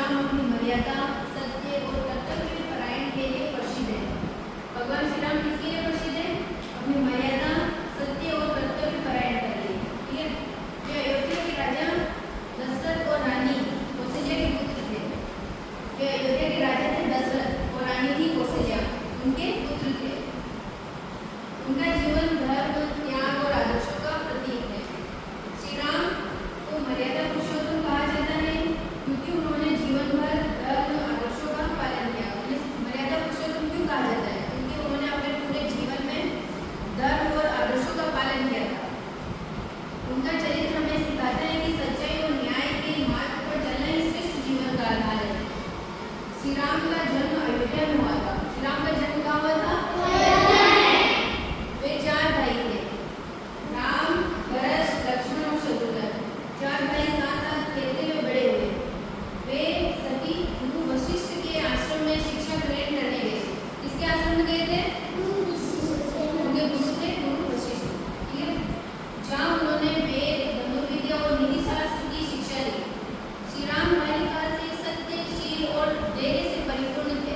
राम अपनी मर्यादा, सत्य और कर्तव्य परायण के लिए प्रसिद्ध है। भगवान श्री राम किसके लिए प्रसिद्ध है? अपनी मर्यादा, सत्य और कर्तव्य परायण के लिए। ठीक है। वे अयोध्या के राजा दशरथ और रानी कौशल्या के पुत्र थे। वे अयोध्या के राजा थे दशरथ और रानी थी कौशल्या, उनके पुत्र थे। उनका जीवन धर्म, त्याग और आदर्शों का प्रतीक है। श्री राम को मर्यादा पुरुषोत्तम कहा जाता है क्योंकि उन्होंने जीवन भर धर्म आदर्शों का पालन किया। मर्यादा पुरुषोत्तम क्यों कहा जाता है? क्योंकि उन्होंने अपने पूरे जीवन में धर्म और आदर्शों का पालन किया था। उनका चरित्र हमें सिखाता है कि सच्चाई और न्याय के मार्ग पर चलना ही श्रेष्ठ जीवन का आधार है। श्री राम का जन्म अयोध्या में हुआ था। श्री राम का जन्म कहाँ हुआ था? वे 4 भाई थे, राम, भरत, लक्ष्मण और शत्रुघ्न। 4 भाई साथ साथ खेलते हुए बड़े हुए। वे सभी गुरु वशिष्ठ के आश्रम में शिक्षा ग्रहण करने गए। किसके आश्रम में गए थे? उनके गुरु थे गुरु वशिष्ठ। ठीक है। जहाँ उन्होंने वेद, धनुर्विद्या और नीति शास्त्र की शिक्षा ली। श्री राम बाल्यकाल से सत्य, शील और धैर्य से परिपूर्ण थे।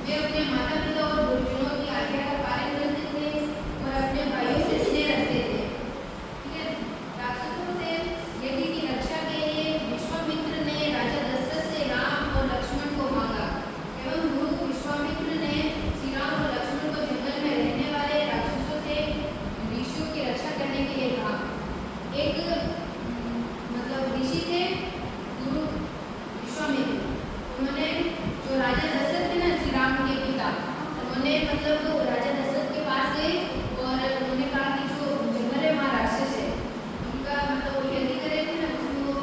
वे अपने माता पिता और गुरुजनों की आज्ञा का पालन करते थे और अपने भाइयों से स्नेह रखते थे। ठीक है। राक्षसों से यज्ञ की रक्षा के लिए विश्वामित्र ने राजा दशरथ से राम और लक्ष्मण को मांगा एवं गुरु विश्वामित्र ने श्री राम और लक्ष्मण को जंगल में रहने वाले राक्षसों से ऋषियों की रक्षा करने के लिए कहा। एक ऋषि थे गुरु विश्वामित्र। उन्होंने जो राजा दशरथ थे ना, श्री राम के पिता, उन्होंने वो राजा दशरथ के पास गए और उन्होंने कहा कि जो जंगल है वहाँ राक्षस है, उनका वो यज्ञ कर रहे थे ना, उसमें वो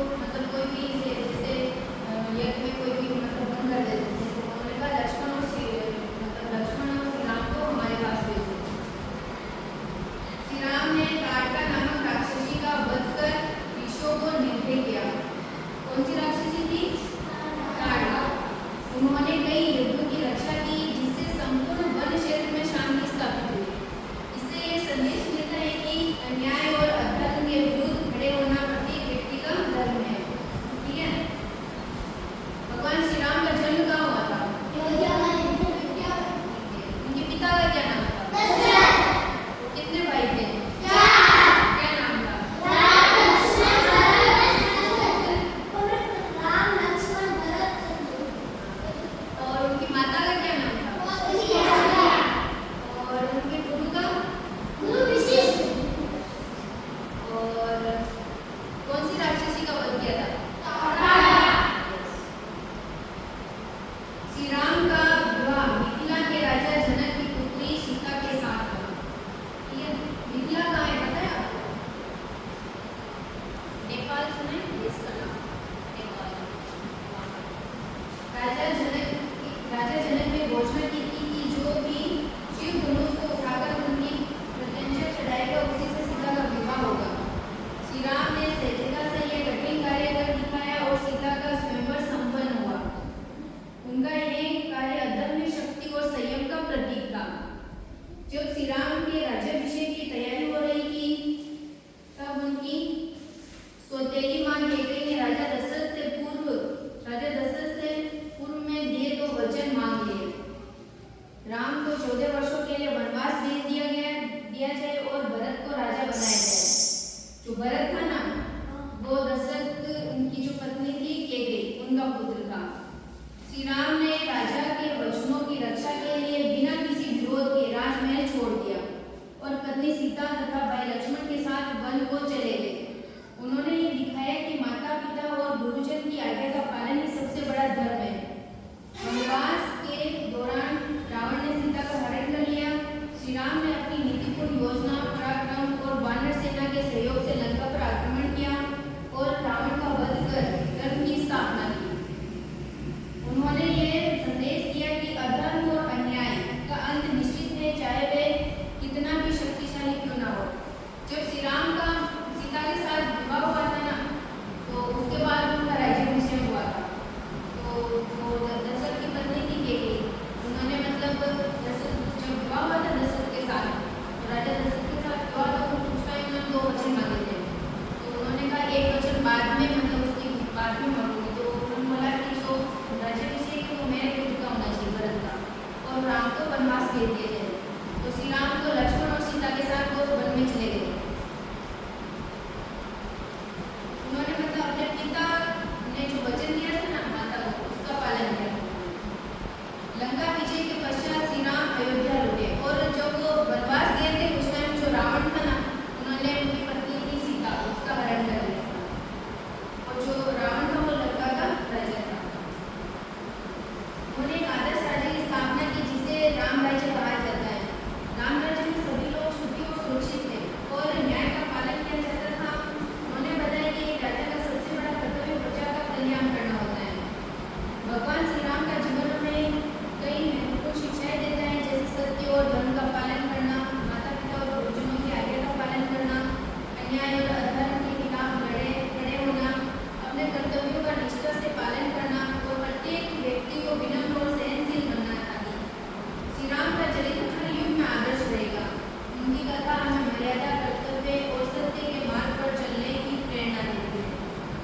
कोई भी जैसे यज्ञ में कोई भी बंद कर देते थे। तो उन्होंने कहा लक्ष्मण और श्री राम को हमारे पास भेजो। श्री राम ने ताड़का नामक राक्षसी का वध कर ऋषियों को निर्भय किया। कौन सी राक्षसी थी? ताड़का। उन्होंने कई युद्धों की रक्षा की जिससे संपूर्ण वन क्षेत्र में शांति स्थापित हुई। इससे ये संदेश मिलता है कि अन्याय और अधर्म के विरुद्ध खड़े होना प्रत्येक व्यक्ति का धर्म है। ठीक है। भगवान श्री राम का जन्म कहाँ हुआ था? उनके पिता का क्या नाम था? वो कितने भाई थे? क्या नाम था? और उनकी माता का क्या नाम था? और उनके गुरु का? और कौन सी राक्षसी का वध किया था? श्री राम का विवाह मिथिला के राजा जनक की पुत्री सीता के साथ हुआ। ठीक है। मिथिला कहाँ है पता है आपको? नेपाल सुना है? देश का नाम नेपाल। राजा जनक ने घोषणा की थी कि जो भी शिव धनुष को उठाकर उनकी प्रत्यंचा चढ़ाएगा उसी से सीता का विवाह होगा। श्री राम ने सहजता से यह कठिन कार्य कर दिखाया और सीता का स्वयंवर संपन्न हुआ। उनका यह कार्य अदम्य शक्ति और संयम का प्रतीक था। जब श्री राम के राज्याभिषेक की तैयारी हो रही थी तब उनकी सौतेली मां कैकेयी ने राजा दशरथ से पूर्व में दिए तो वचन मांग लिए। राम को 14 वर्षों के लिए वनवास भेज दिया जाए और भरत को राजा बनाया जाए। जो भरत था ना, वो दशरथ उनकी जो पत्नी थी कैकेयी, उनका पुत्र था। श्री राम ने राजा के वचनों की रक्षा के लिए बिना किसी विरोध के राजमहल छोड़ दिया और पत्नी सीता तथा भाई लक्ष्मण के साथ वन को चले गए। उन्होंने ये दिखाया कि माता पिता और गुरुजन की आज्ञा का पालन ही सबसे बड़ा धर्म है। वनवास के दौरान रावण ने सीता का हरण कर लिया। श्री राम ने अपनी नीतिपूर्ण योजना, पराक्रम और वानर सेना के सहयोग से लंका पर आक्रमण किया और रावण का वध कर धर्म की स्थापना की। उन्होंने ये संदेश दिया कि अधर्म और अन्याय का अंत निश्चित है, चाहे वे कितना भी शक्तिशाली क्यों ना हो। जब श्री राम का सीता के साथ विवाह हुआ था ना, तो उसके बाद उनका राज्याभिषेक हुआ था। तो भेज दिए थे। तो श्री राम तो लक्ष्मण और सीता के साथ वो वन में चले गए। उन्होंने मतलब अपने पिता ने जो वचन दिया था ना माता को, उसका पालन किया। लंका विजय के पश्चात श्री राम अयोध्या लौटे और जब वो वनवास गए थे उस टाइम जो रावण था ना, उन्होंने उनकी पत्नी थी सीता, उसका हरण कर लिया था। और जो रावण था वो लंका का राजा था। उन्होंने एक आदर्श राज्य की स्थापना की जिसे राम राज्य कहा